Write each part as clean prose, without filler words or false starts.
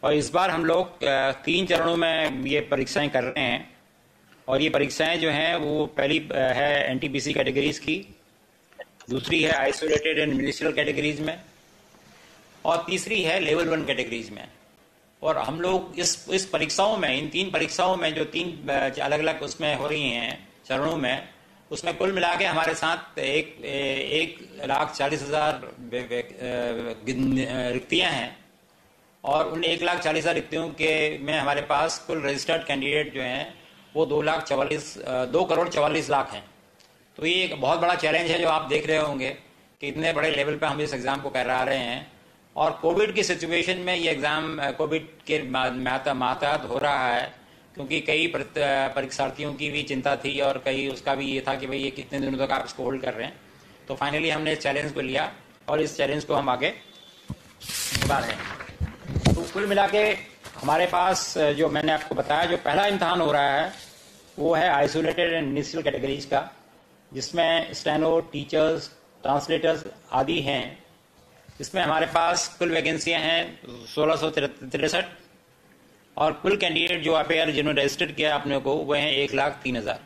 और इस बार हम लोग 3 चरणों में ये परीक्षाएं कर रहे हैं। और ये परीक्षाएं जो हैं वो पहली है एनटीपीसी कैटेगरीज की, दूसरी है आइसोलेटेड एंड मिनिस्ट्रियल कैटेगरीज में, और तीसरी है लेवल 1 कैटेगरीज में। और हम लोग इस परीक्षाओं में, इन 3 परीक्षाओं में जो 3 अलग अलग उसमें हो रही हैं चरणों में, उसमें कुल मिला के हमारे साथ 1,40,000 रिक्तियां हैं। और उन 1,40,000 रिक्तियों के में हमारे पास कुल रजिस्टर्ड कैंडिडेट जो हैं वो 2,44,00,000 हैं। तो ये एक बहुत बड़ा चैलेंज है जो आप देख रहे होंगे कि इतने बड़े लेवल पे हम इस एग्ज़ाम को करा रहे हैं। और कोविड की सिचुएशन में ये एग्ज़ाम कोविड के मातहत हो रहा है, क्योंकि कई परीक्षार्थियों की भी चिंता थी और कई उसका भी ये था कि भाई ये कितने दिनों तक आप इसको होल्ड कर रहे हैं। तो फाइनली हमने इस चैलेंज को लिया और इस चैलेंज को हम आगे बढ़ा रहे हैं। तो कुल मिला के हमारे पास जो मैंने आपको बताया, जो पहला इम्तहान हो रहा है वो है आइसोलेटेड एंड मिनिस्ट्रियल कैटेगरीज का, जिसमें स्टेनो, टीचर्स, ट्रांसलेटर्स आदि हैं। इसमें हमारे पास कुल वैकेंसियां हैं 1663 और कुल कैंडिडेट जो अपेयर जिन्होंने रजिस्टर किया अपने को वो हैं 1,03,000।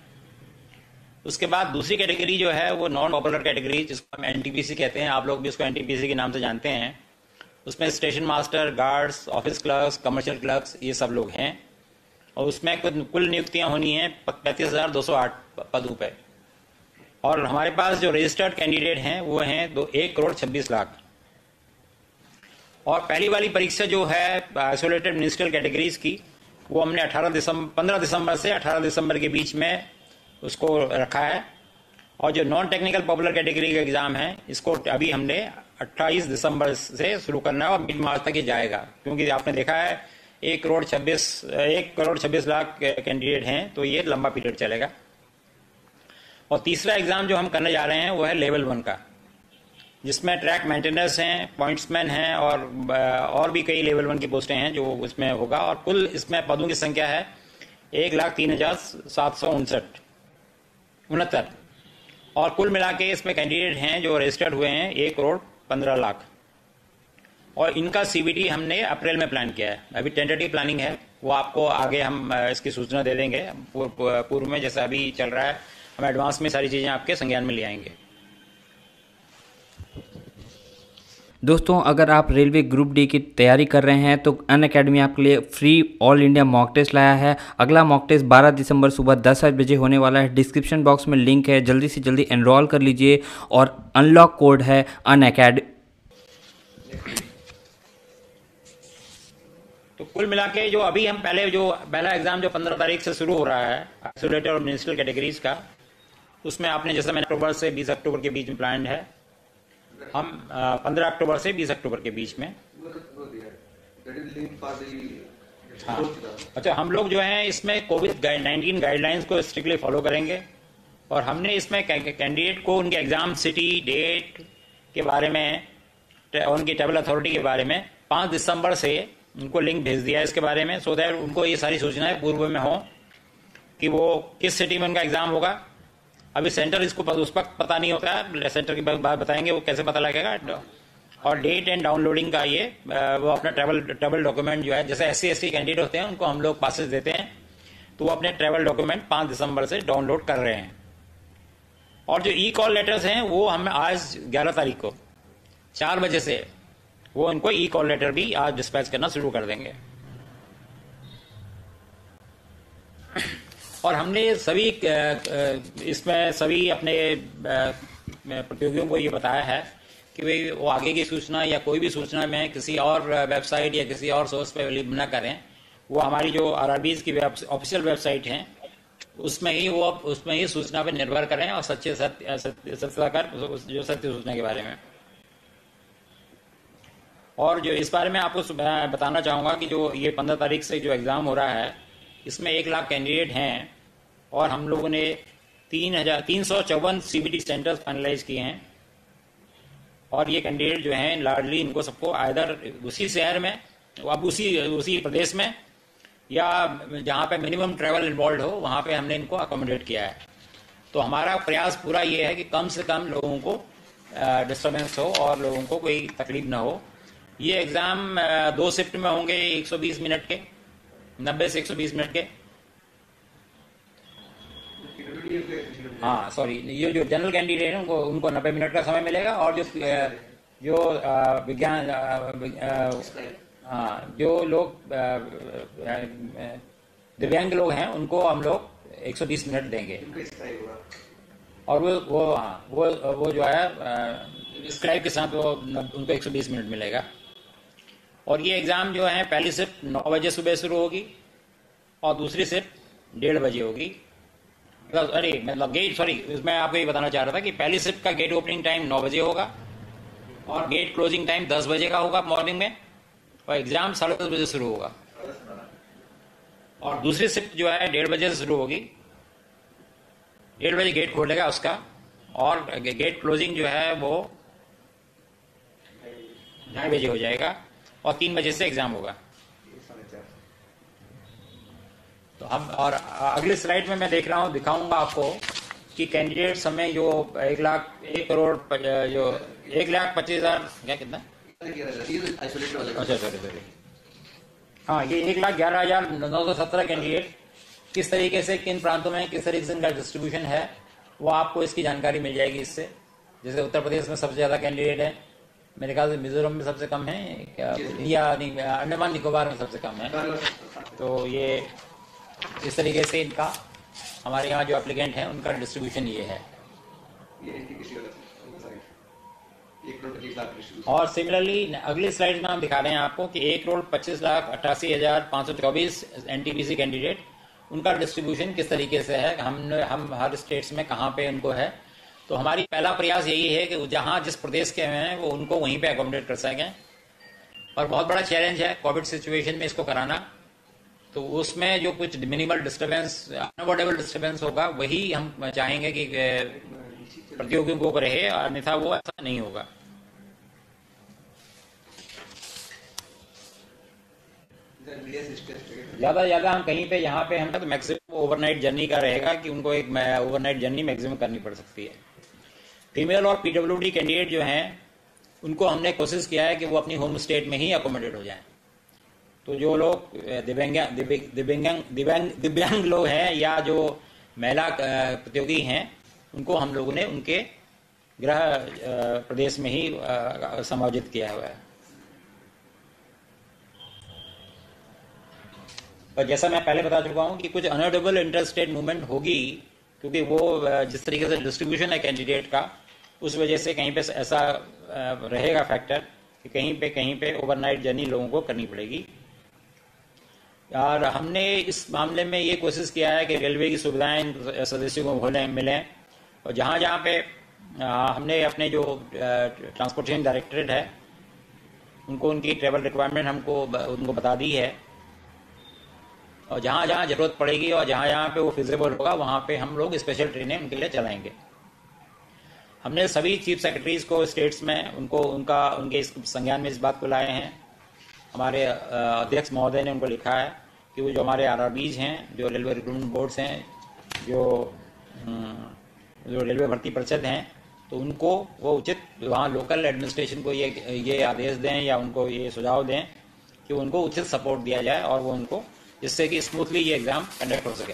उसके बाद दूसरी कैटेगरी जो है वो नॉन पॉपुलर कैटेगरी, जिसको हम एनटीपीसी कहते हैं, आप लोग भी उसको एनटीपीसी के नाम से जानते हैं। उसमें station master, guards, office clerks, commercial clerks, ये सब लोग हैं। और उसमें कुल नियुक्तियां होनी हैं 35,208 पदों पे। और हमारे पास जो रजिस्टर्ड कैंडिडेट हैं वो हैं 1,26,00,000। और पहली वाली परीक्षा जो है आइसोलेटेड मिनिस्ट्रियल कैटेगरीज की, वो हमने 15 दिसंबर से 18 दिसंबर के बीच में उसको रखा है। और जो नॉन टेक्निकल पॉपुलर कैटेगरी का एग्जाम है, इसको अभी हमने 28 दिसंबर से शुरू करना है और मिड मार्च तक ये जाएगा, क्योंकि आपने देखा है 1,26,00,000 कैंडिडेट हैं, तो ये लंबा पीरियड चलेगा। और तीसरा एग्जाम जो हम करने जा रहे हैं वो है लेवल 1 का, जिसमें ट्रैक मेंटेनेंस हैं, पॉइंट्समैन हैं और भी कई लेवल 1 की पोस्टें हैं जो इसमें होगा। और कुल इसमें पदों की संख्या है 1,03,769। और कुल मिला के इसमें कैंडिडेट हैं जो रजिस्टर्ड हुए हैं 1,15,00,000। और इनका सीबीटी हमने अप्रैल में प्लान किया है। अभी टेंटेटिव प्लानिंग है, वो आपको आगे हम इसकी सूचना दे देंगे पूर्व में, जैसा अभी चल रहा है हम एडवांस में सारी चीज़ें आपके संज्ञान में ले आएंगे। दोस्तों, अगर आप रेलवे ग्रुप डी की तैयारी कर रहे हैं तो अनअकैडमी आपके लिए free all India mock test लाया है। अगला मॉक टेस्ट 12 दिसंबर सुबह 10 बजे होने वाला है। डिस्क्रिप्शन बॉक्स में लिंक है, जल्दी से जल्दी एनरोल कर लीजिए। और अनलॉक कोड है अनअकैड। तो कुल मिला के जो अभी हम पहला एग्जाम जो 15 तारीख से शुरू हो रहा है आइसोलेटेड और मिनिस्ट्रियल कैटेगरीज का, उसमें आपने जैसा मैंने अक्टूबर से 20 अक्टूबर के बीच में प्लान है, हम 15 अक्टूबर से 20 अक्टूबर के बीच में। हाँ, अच्छा, हम लोग जो हैं इसमें कोविड-19 गाइडलाइंस को स्ट्रिक्टली फॉलो करेंगे। और हमने इसमें कैंडिडेट को उनके एग्जाम सिटी, डेट के बारे में, उनकी ट्रैवल अथॉरिटी के बारे में 5 दिसंबर से उनको लिंक भेज दिया है इसके बारे में, सो दैट उनको ये सारी सूचनाएं पूर्व में हो कि वो किस सिटी में उनका एग्जाम होगा। अभी सेंटर इसको उस वक्त पता नहीं होता है, सेंटर की बात बताएंगे वो कैसे पता लगेगा। और डेट एंड डाउनलोडिंग का ये वो अपना ट्रैवल डॉक्यूमेंट जो है, जैसे SC/ST कैंडिडेट होते हैं उनको हम लोग पासेस देते हैं, तो वो अपने ट्रैवल डॉक्यूमेंट 5 दिसंबर से डाउनलोड कर रहे हैं। और जो ई-कॉल लेटर्स हैं वो हम आज 11 तारीख को 4 बजे से वो उनको ई-कॉल लेटर भी आज डिस्पैच करना शुरू कर देंगे। और हमने इसमें सभी अपने प्रतियोगियों को ये बताया है कि भाई वो आगे की सूचना या कोई भी सूचना में किसी और वेबसाइट या किसी और सोर्स पे अवेलेबल न करें। वो हमारी जो RRBs की ऑफिशियल वेबसाइट हैं उसमें ही सूचना पे निर्भर करें और सत्यता कर जो सत्य सूचना के बारे में। और जो इस बारे में आपको बताना चाहूँगा कि जो ये 15 तारीख से जो एग्ज़ाम हो रहा है, इसमें 1,00,000 कैंडिडेट हैं और हम लोगों ने 354 CBT सेंटर्स फाइनलाइज किए हैं। और ये कैंडिडेट जो हैं लार्जली इनको सबको आइदर उसी शहर में, अब उसी प्रदेश में, या जहाँ पे मिनिमम ट्रैवल इन्वॉल्व हो वहाँ पे हमने इनको अकोमोडेट किया है। तो हमारा प्रयास पूरा ये है कि कम से कम लोगों को डिस्टर्बेंस हो और लोगों को कोई तकलीफ ना हो। ये एग्जाम 2 शिफ्ट में होंगे, 120 मिनट के, 90 से 120 मिनट के। हाँ सॉरी, ये जो जनरल कैंडिडेट है उनको 90 मिनट का समय मिलेगा, और जो विज्ञान हाँ जो लोग दिव्यांग लोग हैं उनको हम लोग 120 मिनट देंगे। और वो जो है स्क्राइब के साथ वो उनको 120 मिनट मिलेगा। और ये एग्जाम जो है, पहली शिफ्ट 9 बजे सुबह शुरू होगी और दूसरी शिफ्ट 1:30 बजे होगी। मतलब गेट, सॉरी, मैं आपको ये बताना चाह रहा था कि पहली शिफ्ट का गेट ओपनिंग टाइम 9 बजे होगा और गेट क्लोजिंग टाइम 10 बजे का होगा मॉर्निंग में, और एग्जाम 10:30 बजे शुरू होगा। और दूसरी शिफ्ट जो है 1:30 बजे से शुरू होगी, 1:30 बजे गेट खोलेगा उसका, और गेट क्लोजिंग जो है वो 2:30 बजे हो जाएगा, और 3 बजे से एग्जाम होगा। तो हम, और अगले स्लाइड में मैं देख रहा हूँ, दिखाऊंगा आपको कि कैंडिडेट समय जो 1,25,000 क्या कितना, अच्छा सॉरी, हाँ ये 1,11,917 कैंडिडेट किस तरीके से, किन प्रांतों में किस तरीके से इनका डिस्ट्रीब्यूशन है, वो आपको इसकी जानकारी मिल जाएगी इससे। जैसे उत्तर प्रदेश में सबसे ज्यादा कैंडिडेट है, मेरे ख्याल से मिजोरम में सबसे कम है क्या, या अंडमान निकोबार में सबसे कम है। तो ये इस तरीके से इनका, हमारे यहाँ जो एप्लीकेंट हैं उनका डिस्ट्रीब्यूशन ये है। और सिमिलरली अगली स्लाइड में हम दिखा रहे हैं आपको कि 1,25,88,524 एनटीपीसी कैंडिडेट, उनका डिस्ट्रीब्यूशन किस तरीके से है, हम हर स्टेट्स में कहाँ पे उनको है। तो हमारी पहला प्रयास यही है कि जहाँ जिस प्रदेश के हैं वो उनको वहीं पे अकोमोडेट कर सकें। और बहुत बड़ा चैलेंज है कोविड सिचुएशन में इसको कराना, तो उसमें जो कुछ मिनिमल डिस्टर्बेंस, अनअवॉइडेबल डिस्टर्बेंस होगा, वही हम चाहेंगे कि प्रतियोगियों को रहे, अन्यथा वो ऐसा नहीं होगा। ज्यादा हम कहीं पे, यहाँ पे हम तो मैक्सिमम ओवरनाइट जर्नी का रहेगा कि उनको एक ओवरनाइट जर्नी मैक्सिमम करनी पड़ सकती है। फीमेल और पीडब्ल्यूडी कैंडिडेट जो हैं उनको हमने कोशिश किया है कि वो अपनी होम स्टेट में ही अकोमोडेट हो जाएं। तो जो लोग दिव्यांग लोग हैं या जो महिला प्रतियोगी हैं, उनको हम लोगों ने उनके गृह प्रदेश में ही समायोजित किया हुआ है। पर जैसा मैं पहले बता चुका हूं कि कुछ अनअवॉइडेबल इंटर स्टेट मूवमेंट होगी, क्योंकि वो जिस तरीके से डिस्ट्रीब्यूशन है कैंडिडेट का, उस वजह से कहीं पे ऐसा रहेगा फैक्टर कि कहीं पे ओवरनाइट जर्नी लोगों को करनी पड़ेगी। और हमने इस मामले में ये कोशिश किया है कि रेलवे की सुविधाएं सदस्यों को मिलें, और जहाँ पे हमने अपने जो ट्रांसपोर्टेशन डायरेक्टरेट है उनको उनकी ट्रेवल रिक्वायरमेंट उनको बता दी है, और जहाँ जरूरत पड़ेगी और जहाँ पे वो फिजिबल होगा वहाँ पे हम लोग स्पेशल ट्रेनें उनके लिए चलाएंगे। हमने सभी चीफ सेक्रेटरीज को स्टेट्स में उनके इस संज्ञान में इस बात को लाए हैं। हमारे अध्यक्ष महोदय ने उनको लिखा है कि वो जो हमारे आरआरबीज हैं, जो रेलवे रिक्रूटमेंट बोर्ड्स हैं, जो रेलवे भर्ती परिषद हैं, तो उनको वो उचित वहाँ लोकल एडमिनिस्ट्रेशन को ये आदेश दें या उनको ये सुझाव दें कि उनको उचित सपोर्ट दिया जाए, और वो उनको, जिससे कि स्मूथली ये एग्जाम कंडक्ट हो सके।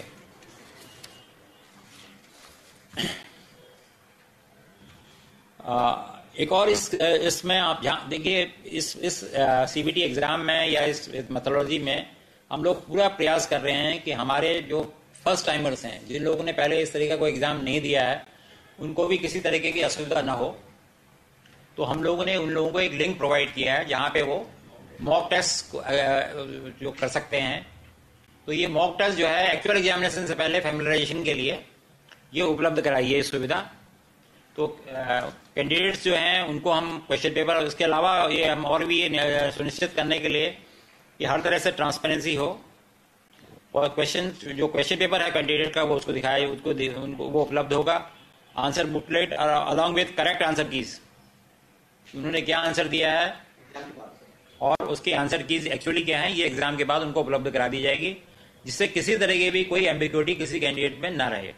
एक और इसमें आप देखिए, इस सीबीटी एग्जाम में या इस मेथोडोलॉजी में हम लोग पूरा प्रयास कर रहे हैं कि हमारे जो फर्स्ट टाइमर्स हैं, जिन लोगों ने पहले इस तरीके का कोई एग्जाम नहीं दिया है, उनको भी किसी तरीके की असुविधा ना हो। तो हम लोगों ने उन लोगों को एक लिंक प्रोवाइड किया है जहाँ पे वो मॉक टेस्ट जो कर सकते हैं। तो ये मॉक टेस्ट जो है एक्चुअल एग्जामिनेशन से पहले फैमिलियराइजेशन के लिए ये उपलब्ध कराई है सुविधा। तो कैंडिडेट्स जो हैं उनको हम क्वेश्चन पेपर, इसके अलावा ये हम और भी ये सुनिश्चित करने के लिए कि हर तरह से ट्रांसपेरेंसी हो, और जो क्वेश्चन पेपर है कैंडिडेट का वो उसको दिखाया, उनको वो उपलब्ध होगा। Answer booklet along with correct answer keys, उन्होंने क्या आंसर दिया है और उसके आंसर कीज एक्चुअली क्या है, ये एग्जाम के बाद उनको उपलब्ध करा दी जाएगी, जिससे किसी तरह की भी कोई एम्बिग्युइटी किसी कैंडिडेट में ना रहे।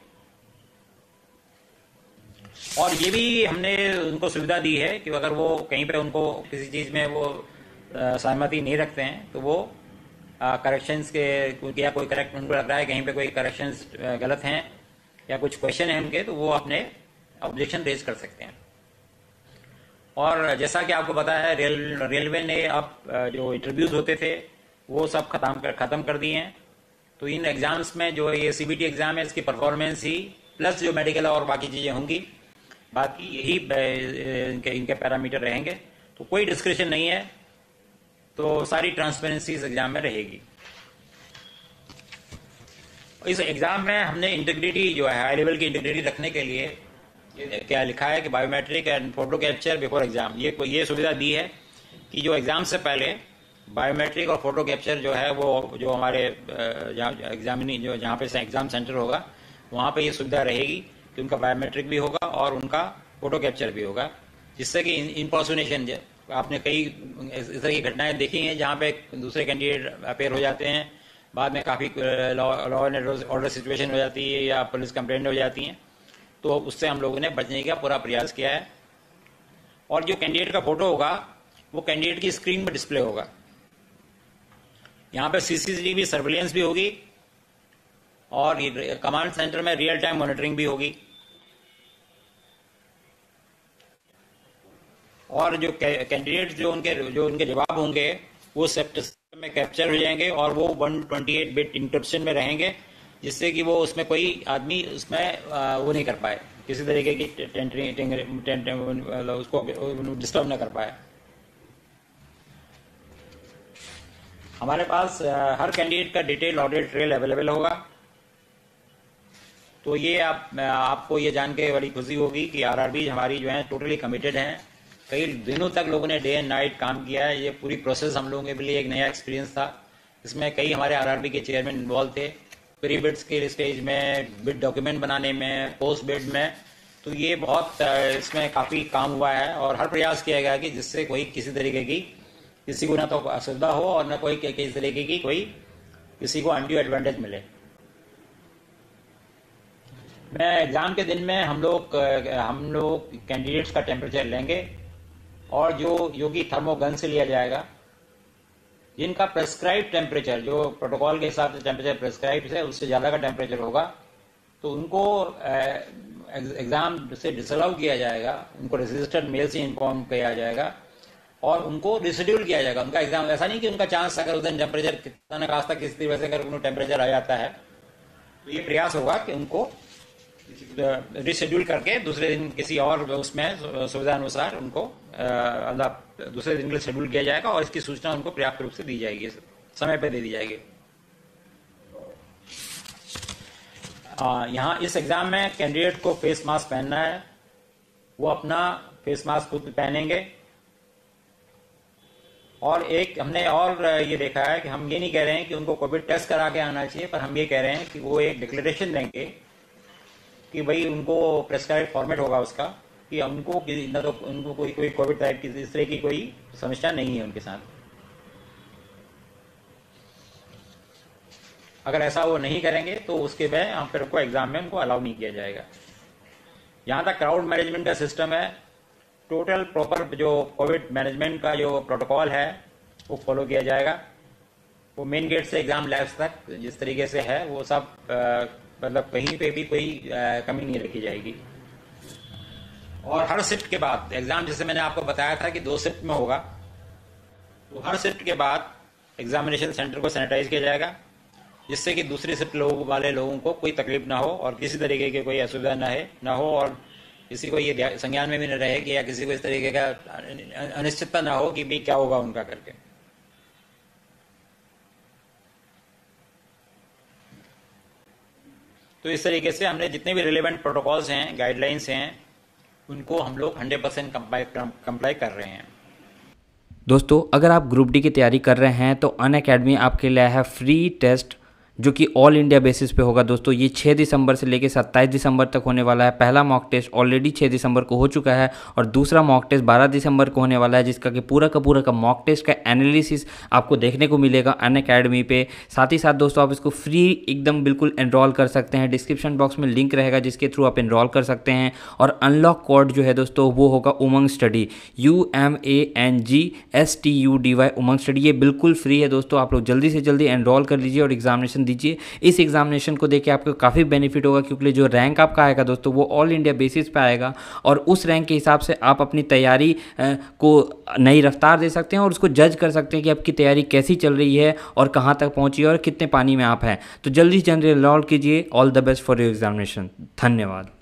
और ये भी हमने उनको सुविधा दी है कि अगर वो कहीं पे उनको किसी चीज में वो सहमति नहीं रखते हैं तो वो करेक्शंस के या कोई करेक्ट उनको लग रहा है कहीं पे कोई करेक्शंस गलत हैं या कुछ क्वेश्चन है उनके, तो वो अपने ऑब्जेक्शन रेज कर सकते हैं। और जैसा कि आपको पता है रेलवे ने अब जो इंटरव्यूज होते थे वो सब खत्म कर दिए हैं। तो इन एग्जाम्स में जो ये सीबीटी एग्जाम है इसकी परफॉर्मेंस ही प्लस जो मेडिकल और बाकी चीजें होंगी, बाकी यही इनके पैरामीटर रहेंगे। तो कोई डिस्क्रिप्शन नहीं है, तो सारी ट्रांसपेरेंसी इस एग्जाम में रहेगी। इस एग्जाम में हमने इंटीग्रिटी जो है हाई लेवल की इंटीग्रिटी रखने के लिए क्या लिखा है कि biometric and photo capture before exam, ये सुविधा दी है कि जो एग्जाम से पहले बायोमेट्रिक और फोटो कैप्चर जो है वो जो हमारे जहाँ पे एग्जाम सेंटर होगा वहाँ पे ये सुविधा रहेगी कि उनका बायोमेट्रिक भी होगा और उनका फोटो कैप्चर भी होगा, जिससे कि इम्पर्सोनेशन, आपने कई इस तरह की घटनाएं देखी हैं जहाँ पे दूसरे कैंडिडेट अपेयर हो जाते हैं, बाद में काफ़ी लॉ एंड ऑर्डर सिचुएशन हो जाती है या पुलिस कंप्लेंट हो जाती हैं, तो उससे हम लोगों ने बचने का पूरा प्रयास किया है। और जो कैंडिडेट का फोटो होगा वो कैंडिडेट की स्क्रीन पर डिस्प्ले होगा। यहाँ पे सीसीटीवी सर्विलेंस भी होगी और कमांड सेंटर में रियल टाइम मॉनिटरिंग भी होगी। और जो कैंडिडेट जो उनके जवाब होंगे वो सिस्टम में कैप्चर हो जाएंगे और वो 128 बिट इंक्रिप्शन में रहेंगे, जिससे कि वो उसमें कोई आदमी उसमें वो नहीं कर पाए, किसी तरीके की उसको डिस्टर्ब ना कर पाए। हमारे पास हर कैंडिडेट का डिटेल ऑडिट ट्रेल अवेलेबल होगा। तो ये आपको ये जान के बड़ी खुशी होगी कि आरआरबी हमारी जो है टोटली कमिटेड हैं। कई दिनों तक लोगों ने डे एंड नाइट काम किया है। ये पूरी प्रोसेस हम लोगों के लिए एक नया एक्सपीरियंस था। इसमें कई हमारे आरआरबी के चेयरमैन इन्वॉल्व थे, प्री बिड्स के स्टेज में, बिड डॉक्यूमेंट बनाने में, पोस्ट बिड में। तो ये बहुत इसमें काफ़ी काम हुआ है और हर प्रयास किया गया कि जिससे कोई किसी तरीके की किसी को ना तो असुविधा हो और ना कोई किसी तरीके की कोई किसी को अनड्यू एडवांटेज मिले। मैं एग्जाम के दिन में हम लोग कैंडिडेट्स का टेम्परेचर लेंगे और जो कि थर्मोगन से लिया जाएगा, जिनका प्रेस्क्राइब टेम्परेचर जो प्रोटोकॉल के हिसाब से टेम्परेचर प्रेस्क्राइब है उससे ज़्यादा का टेम्परेचर होगा, तो उनको एग्जाम से डिसअलाउ किया जाएगा, उनको रजिस्टर्ड मेल से इन्फॉर्म किया जाएगा और उनको रिशेड्यूल किया जाएगा उनका एग्जाम। ऐसा नहीं कि उनका चांस अगर उधर टेम्परेचर कितना न खास किसी वजह से अगर उनको टेम्परेचर आ जाता है तो ये प्रयास होगा कि उनको रिशेड्यूल करके दूसरे दिन किसी और उसमें सुविधा अनुसार उनको दूसरे दिन के लिए शेड्यूल किया जाएगा और इसकी सूचना उनको पर्याप्त रूप से दी जाएगी, समय पर दे दी जाएगी। यहाँ इस एग्जाम में कैंडिडेट को फेस मास्क पहनना है, वो अपना फेस मास्क खुद पहनेंगे। और एक हमने और ये देखा है कि हम ये नहीं कह रहे हैं कि उनको कोविड टेस्ट करा के आना चाहिए, पर हम ये कह रहे हैं कि वो एक डिक्लेरेशन देंगे कि भाई उनको प्रेस्क्राइब फॉर्मेट होगा उसका कि उनको न तो उनको कोई कोविड टाइप की इस तरह की कोई समस्या नहीं है उनके साथ। अगर ऐसा वो नहीं करेंगे तो उसके बाद हम फिर उनको एग्जाम में उनको अलाउ नहीं किया जाएगा। यहाँ तक क्राउड मैनेजमेंट का सिस्टम है, टोटल प्रॉपर जो कोविड मैनेजमेंट का जो प्रोटोकॉल है वो फॉलो किया जाएगा। वो मेन गेट से एग्जाम लैब्स तक जिस तरीके से है वो सब मतलब कहीं पे भी कोई कमी नहीं रखी जाएगी। और हर शिफ्ट के बाद एग्जाम, जैसे मैंने आपको बताया था कि 2 शिफ्ट में होगा, तो हर शिफ्ट के बाद एग्जामिनेशन सेंटर को सैनिटाइज किया जाएगा, जिससे कि दूसरी शिफ्ट वाले लोगों को कोई तकलीफ ना हो और किसी तरीके की कोई असुविधा ना हो और किसी को ये संज्ञान में भी न रहे कि या किसी को इस तरीके का अनिश्चितता ना हो कि भाई क्या होगा उनका करके। तो इस तरीके से हमने जितने भी रिलेवेंट प्रोटोकॉल्स हैं, गाइडलाइंस हैं, उनको हम लोग 100% कंप्लाई कर रहे हैं। दोस्तों, अगर आप ग्रुप डी की तैयारी कर रहे हैं तो अनअकैडमी आपके लिए है फ्री टेस्ट जो कि ऑल इंडिया बेसिस पे होगा दोस्तों। ये 6 दिसंबर से लेकर 27 दिसंबर तक होने वाला है। पहला मॉक टेस्ट ऑलरेडी 6 दिसंबर को हो चुका है और दूसरा मॉक टेस्ट 12 दिसंबर को होने वाला है, जिसका कि पूरा का मॉक टेस्ट का एनालिसिस आपको देखने को मिलेगा अनअकैडमी पे। साथ ही साथ दोस्तों आप इसको फ्री एकदम बिल्कुल एनरोल कर सकते हैं। डिस्क्रिप्शन बॉक्स में लिंक रहेगा जिसके थ्रू आप एनरोल कर सकते हैं। और अनलॉक कोड जो है दोस्तों वो होगा उमंग स्टडी, UMANGSTUDY उमंग स्टडी। ये बिल्कुल फ्री है दोस्तों, आप लोग जल्दी से जल्दी एनरोल कर लीजिए और एग्जामिनेशन दीजिए। इस एग्जामिनेशन को देके आपको काफ़ी बेनिफिट होगा, क्योंकि जो रैंक आपका आएगा दोस्तों वो ऑल इंडिया बेसिस पे आएगा और उस रैंक के हिसाब से आप अपनी तैयारी को नई रफ्तार दे सकते हैं और उसको जज कर सकते हैं कि आपकी तैयारी कैसी चल रही है और कहाँ तक पहुँची है और कितने पानी में आप हैं। तो जल्दी से जल्दी एनरोल कीजिए। All the best for your examination. धन्यवाद।